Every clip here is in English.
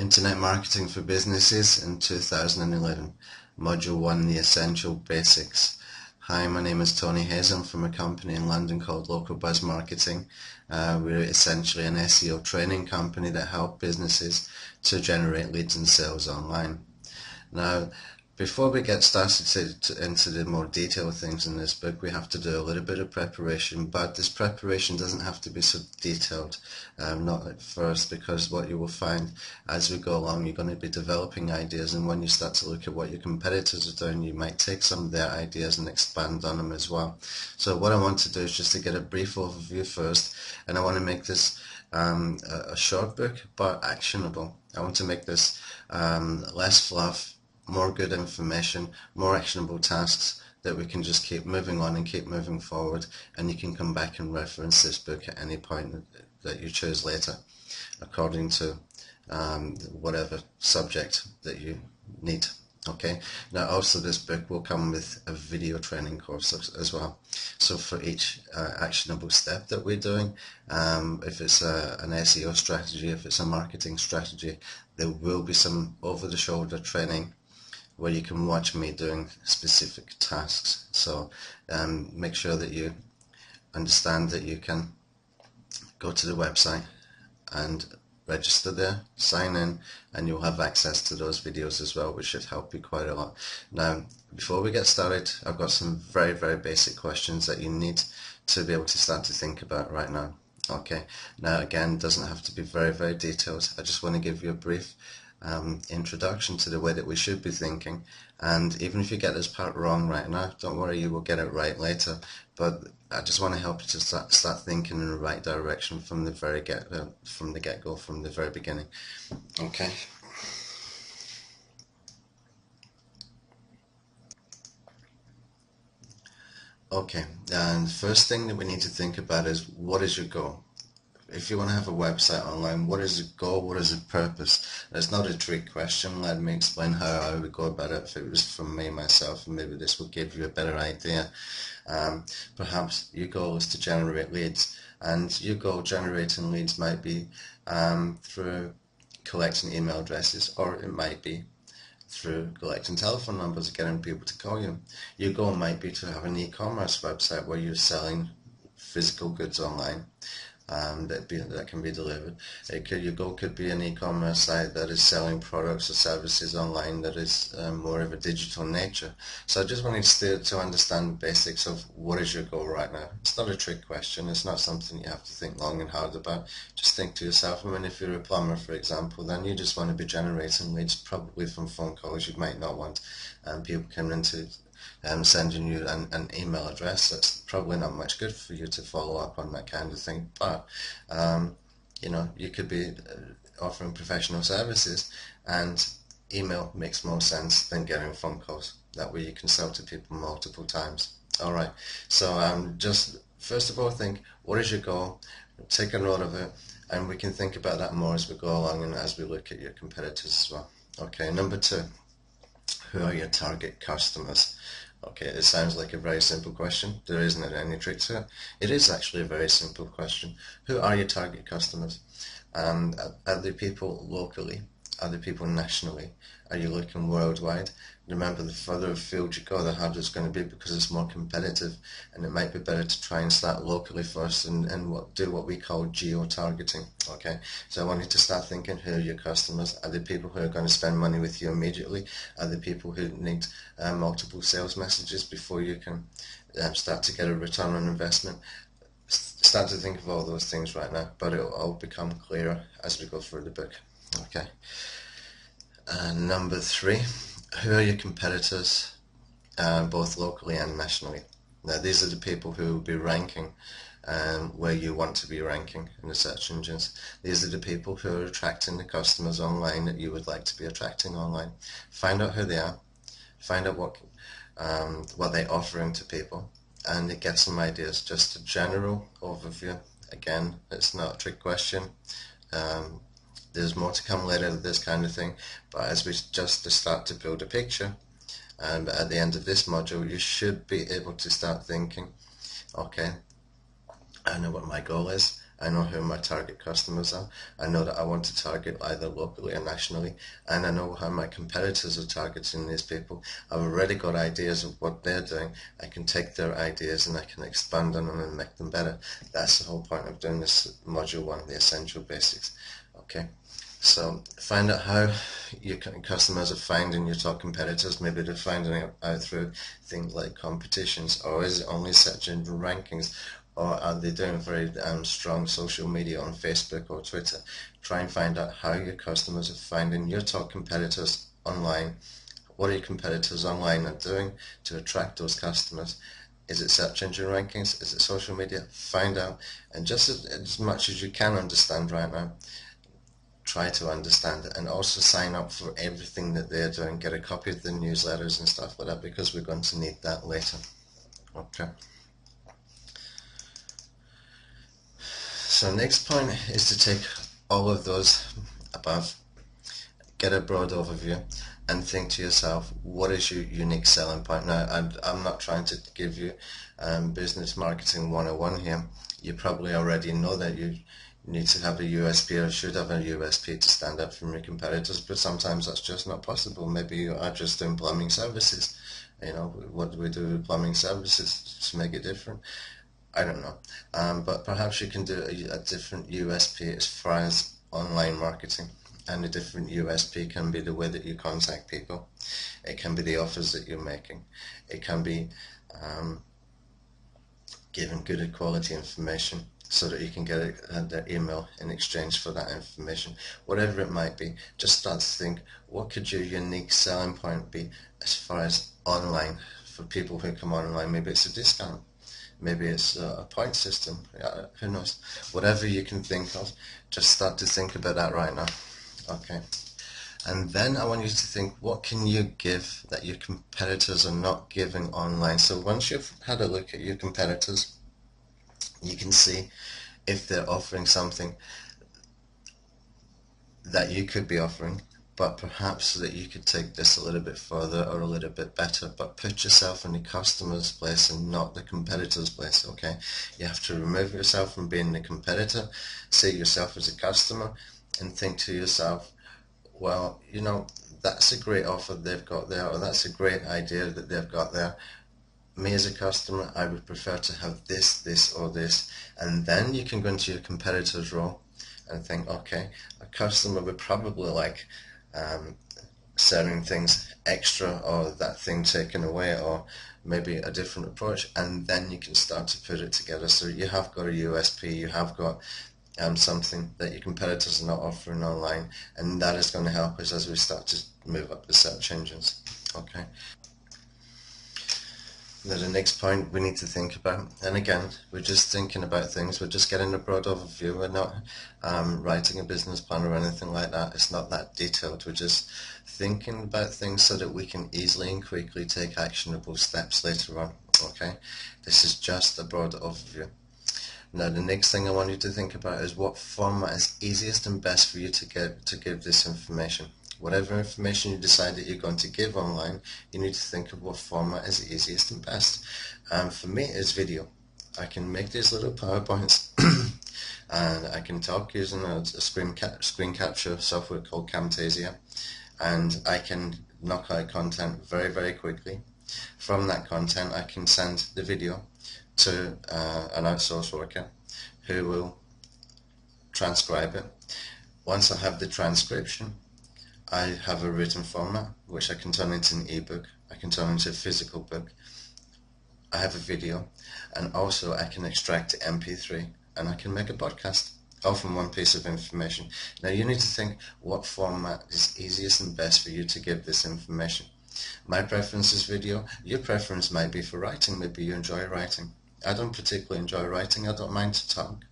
Internet Marketing for Businesses in 2011, Module 1, The Essential Basics. Hi, my name is Tony Hayes. I'm from a company in London called Local Buzz Marketing. We're essentially an SEO training company that help businesses to generate leads and sales online. Now, before we get started into the more detailed things in this book, we have to do a little bit of preparation, but this preparation doesn't have to be so detailed, not at first, because what you will find as we go along, you're going to be developing ideas, and when you start to look at what your competitors are doing, you might take some of their ideas and expand on them as well. So what I want to do is just to get a brief overview first, and I want to make this a short book, but actionable. I want to make this less fluff, more good information, more actionable tasks that we can just keep moving on and keep moving forward, and you can come back and reference this book at any point that you choose later according to whatever subject that you need. Okay, now also this book will come with a video training course as well. So for each actionable step that we're doing, if it's an SEO strategy, if it's a marketing strategy, there will be some over-the-shoulder training where you can watch me doing specific tasks. So make sure that you understand that you can go to the website and register there, sign in, and you'll have access to those videos as well, which should help you quite a lot. Now, before we get started, I've got some very, very basic questions that you need to be able to start to think about right now. Okay, now again, it doesn't have to be very, very detailed. I just want to give you a brief introduction to the way that we should be thinking, and even if you get this part wrong right now, don't worry, you will get it right later, but I just want to help you to start thinking in the right direction from the very get-go, from the very beginning. Okay. Okay, and the first thing that we need to think about is, what is your goal? If you want to have a website online, what is the goal? What is the purpose? It's not a trick question. Let me explain how I would go about it if it was from me myself, and maybe this will give you a better idea. Perhaps your goal is to generate leads, and your goal generating leads might be through collecting email addresses, or it might be through collecting telephone numbers and getting people to call you. Your goal might be to have an e-commerce website where you're selling physical goods online. That can be delivered. Your goal could be an e-commerce site that is selling products or services online that is more of a digital nature. So I just want you to understand the basics of what is your goal right now. It's not a trick question. It's not something you have to think long and hard about. Just think to yourself. I mean, if you're a plumber, for example, then you just want to be generating leads, probably from phone calls. You might not want people coming into sending you an email address. That's probably not much good for you to follow up on that kind of thing, but you know, you could be offering professional services, and email makes more sense than getting phone calls. That way you can sell to people multiple times. Alright, so just first of all, think, what is your goal? Take a note of it, and we can think about that more as we go along and as we look at your competitors as well. Okay, number 2, who are your target customers? Okay, it sounds like a very simple question. There isn't any trick to it. It is actually a very simple question. Who are your target customers? Are they people locally? Are they people nationally? Are you looking worldwide? Remember, the further afield you go, the harder it's going to be, because it's more competitive, and it might be better to try and start locally first and do what we call geo-targeting. Okay, so I want you to start thinking, who are your customers? Are they people who are going to spend money with you immediately? Are they people who need multiple sales messages before you can start to get a return on investment? Start to think of all those things right now, but it will all become clearer as we go through the book. Okay. Number 3, who are your competitors, both locally and nationally? Now, these are the people who will be ranking where you want to be ranking in the search engines. These are the people who are attracting the customers online that you would like to be attracting online. Find out who they are, find out what they're offering to people, and get some ideas. Just a general overview. Again, it's not a trick question. There's more to come later with this kind of thing, but as we just start to build a picture, and at the end of this module, you should be able to start thinking, okay, I know what my goal is, I know who my target customers are. I know that I want to target either locally or nationally, and I know how my competitors are targeting these people. I've already got ideas of what they're doing. I can take their ideas and I can expand on them and make them better. That's the whole point of doing this module 1, the essential basics. Okay. So find out how your customers are finding your top competitors. Maybe they're finding it out through things like competitions, or is it only search engine rankings, or are they doing very strong social media on Facebook or Twitter? Try and find out how your customers are finding your top competitors online. What are your competitors online are doing to attract those customers? Is it search engine rankings? Is it social media? Find out, and just as much as you can understand right now, try to understand it, and also sign up for everything that they're doing. Get a copy of the newsletters and stuff like that, because we're going to need that later. Okay. So next point is to take all of those above, get a broad overview, and think to yourself, what is your unique selling point? Now, I'm not trying to give you business marketing 101 here. You probably already know that you need to have a USP, or should have a USP, to stand out from your competitors, but sometimes that's just not possible. Maybe you are just doing plumbing services. You know, what do we do with plumbing services to make it different? I don't know. But perhaps you can do a different USP as far as online marketing. And a different USP can be the way that you contact people. It can be the offers that you're making. It can be giving good quality information so that you can get their email in exchange for that information. Whatever it might be, just start to think, what could your unique selling point be as far as online, for people who come online? Maybe it's a discount. Maybe it's a point system. Yeah, who knows? Whatever you can think of, just start to think about that right now. Okay. And then I want you to think, what can you give that your competitors are not giving online? So once you've had a look at your competitors, you can see if they're offering something that you could be offering, but perhaps that you could take this a little bit further or a little bit better. But put yourself in the customer's place and not the competitor's place, okay? You have to remove yourself from being the competitor, see yourself as a customer, and think to yourself, well, you know, that's a great offer they've got there, or that's a great idea that they've got there. Me as a customer, I would prefer to have this, this, or this. And then you can go into your competitor's role and think, okay, a customer would probably like certain things extra, or that thing taken away, or maybe a different approach, and then you can start to put it together. So you have got a USP, you have got something that your competitors are not offering online, and that is going to help us as we start to move up the search engines. Okay. Now the next point we need to think about, and again, we're just thinking about things, we're just getting a broad overview, we're not writing a business plan or anything like that. It's not that detailed. We're just thinking about things so that we can easily and quickly take actionable steps later on. Okay, this is just a broad overview. Now the next thing I want you to think about is what format is easiest and best for you to give this information. Whatever information you decide that you're going to give online, you need to think of what format is easiest and best. For me, it's video. I can make these little PowerPoints and I can talk using a screen capture software called Camtasia, and I can knock out content very, very quickly. From that content, I can send the video to an outsourced worker who will transcribe it. Once I have the transcription, I have a written format which I can turn into an ebook, I can turn into a physical book, I have a video, and also I can extract the MP3 and I can make a podcast, all from one piece of information. Now you need to think what format is easiest and best for you to give this information. My preference is video. Your preference might be for writing. Maybe you enjoy writing. I don't particularly enjoy writing. I don't mind to talk,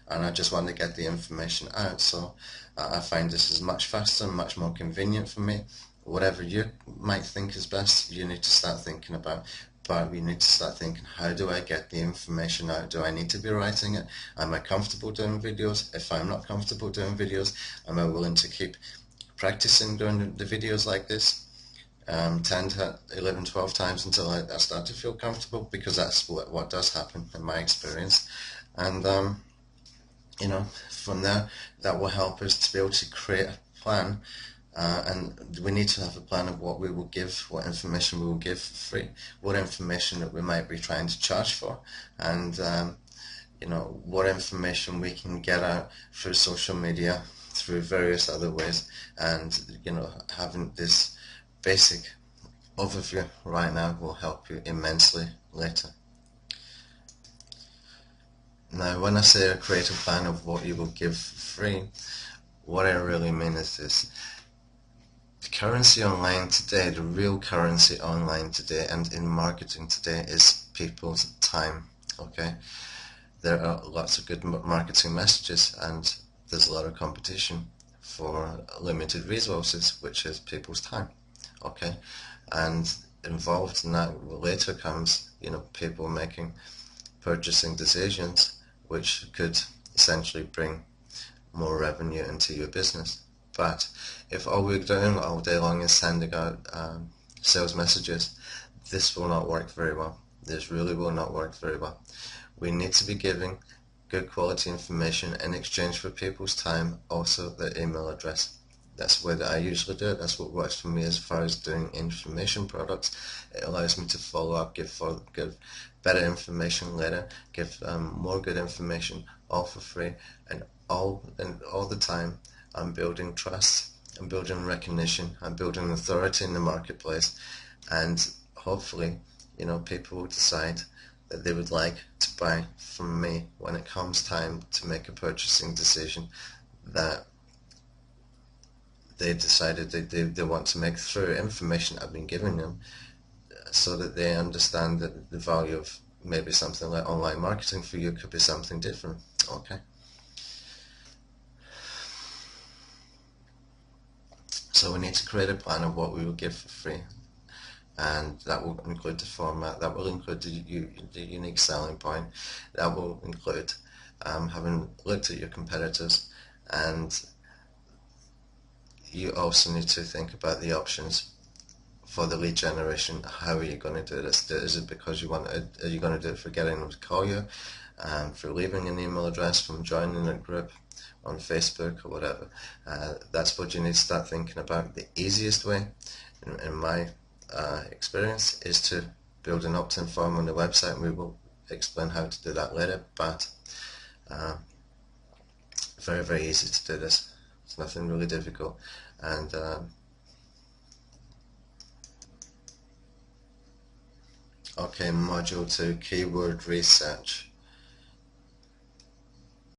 and I just want to get the information out. So I find this is much faster and much more convenient for me. Whatever you might think is best, you need to start thinking about. But we need to start thinking, how do I get the information out? Do I need to be writing it? Am I comfortable doing videos? If I'm not comfortable doing videos, am I willing to keep practicing doing the videos like this? 10 to 11, 12 times until I start to feel comfortable, because that's what does happen in my experience. And from there, that will help us to be able to create a plan. And we need to have a plan of what we will give, what information we will give for free, what information that we might be trying to charge for, and what information we can get out through social media, through various other ways, and having this basic overview right now will help you immensely later. Now, when I say a creative plan of what you will give for free, what I really mean is this. The currency online today, the real currency online today and in marketing today is people's time, okay? There are lots of good marketing messages and there's a lot of competition for limited resources, which is people's time, okay? And involved in that later comes, people making purchasing decisions which could essentially bring more revenue into your business. But if all we're doing all day long is sending out sales messages, this will not work very well. This really will not work very well. We need to be giving good quality information in exchange for people's time, also their email address. That's the way that I usually do it. That's what works for me as far as doing information products. It allows me to follow up, give better information later, give more good information, all for free, and all the time I'm building trust, I'm building recognition, I'm building authority in the marketplace, and hopefully, people will decide that they would like to buy from me when it comes time to make a purchasing decision that they decided they want to make through information I've been giving them, so that they understand that the value of maybe something like online marketing for you could be something different. Okay. So we need to create a plan of what we will give for free, and that will include the format, that will include the unique selling point, that will include having looked at your competitors, and you also need to think about the options for the lead generation. How are you going to do this? Is it because are you going to do it for getting them to call you, for leaving an email address, from joining a group on Facebook or whatever? That's what you need to start thinking about. The easiest way, in my experience, is to build an opt-in form on the website, and we will explain how to do that later, but very, very easy to do this. It's nothing really difficult. And okay, module 2, keyword research.